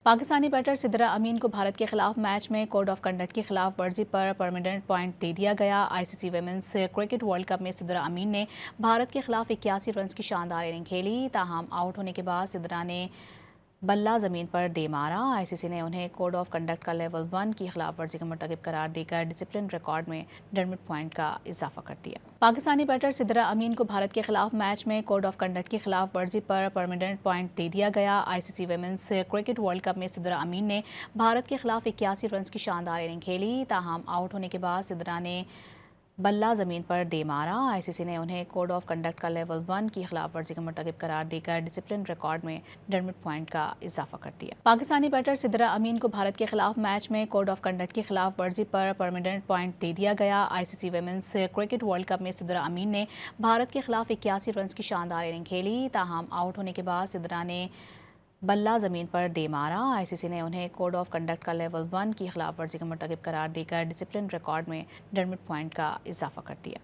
Pakistani better Sidra امین کو بھارت کے خلاف میچ میں کوڈ آف کنڈکٹ کی خلاف ورزی پر پرماننٹ پوائنٹ دے دیا گیا۔ آئی سی سی ویمنز کرکٹ ورلڈ کپ میں سدرا امین نے بھارت کے خلاف 81 رنز کی شاندار اننگ کھیلی، تاہم آؤٹ ہونے کے بعد سدرا نے بلہ زمین پر دے مارا۔ آئی سی سی نے انہیں کوڈ آف کنڈکٹ کا لیول 1 کی خلاف ورزی کا مرتکب قرار دے کر ڈسپلن ریکارڈ میں 1.5 پوائنٹ کا اضافہ کر دیا۔ پاکستانی بیٹر سدرا امین کو بھارت کے خلاف میچ میں کوڈ آف کنڈکٹ کی خلاف ورزی پر پرماننٹ پوائنٹ دے دیا گیا۔ آئی سی سی ویمنز کرکٹ ورلڈ کپ میں سدرا امین نے بھارت کے خلاف 81 رنز کی شاندار اننگ کھیلی، تاہم آؤٹ ہونے کے بعد سدرا نے بلہ زمین پر دے مارا۔ آئی سی سی نے انہیں کوڈ آف کنڈکٹ کا لیول 1 کی خلاف ورزی کا مرتکب قرار دے کر ڈسپلن ریکارڈ میں 1.5 پوائنٹ کا اضافہ کر دیا۔ پاکستانی بیٹر سدرا امین کو بھارت کے خلاف میچ میں کوڈ آف کنڈکٹ کی خلاف ورزی پر پرماننٹ پوائنٹ دے دیا گیا۔ آئی سی سی ویمنز کرکٹ ورلڈ کپ میں سدرا امین نے بھارت کے خلاف 81 رنز کی شاندار اننگ کھیلی، تاہم آؤٹ ہونے کے بعد سدرا نے بلہ زمین پر دے مارا۔ آئی سی سی نے انہیں کوڈ آف کنڈکٹ کا لیول 1 کی خلاف ورزی کا مرتکب قرار دے کر ڈسپلن ریکارڈ میں 1.5 پوائنٹ کا اضافہ کر دیا۔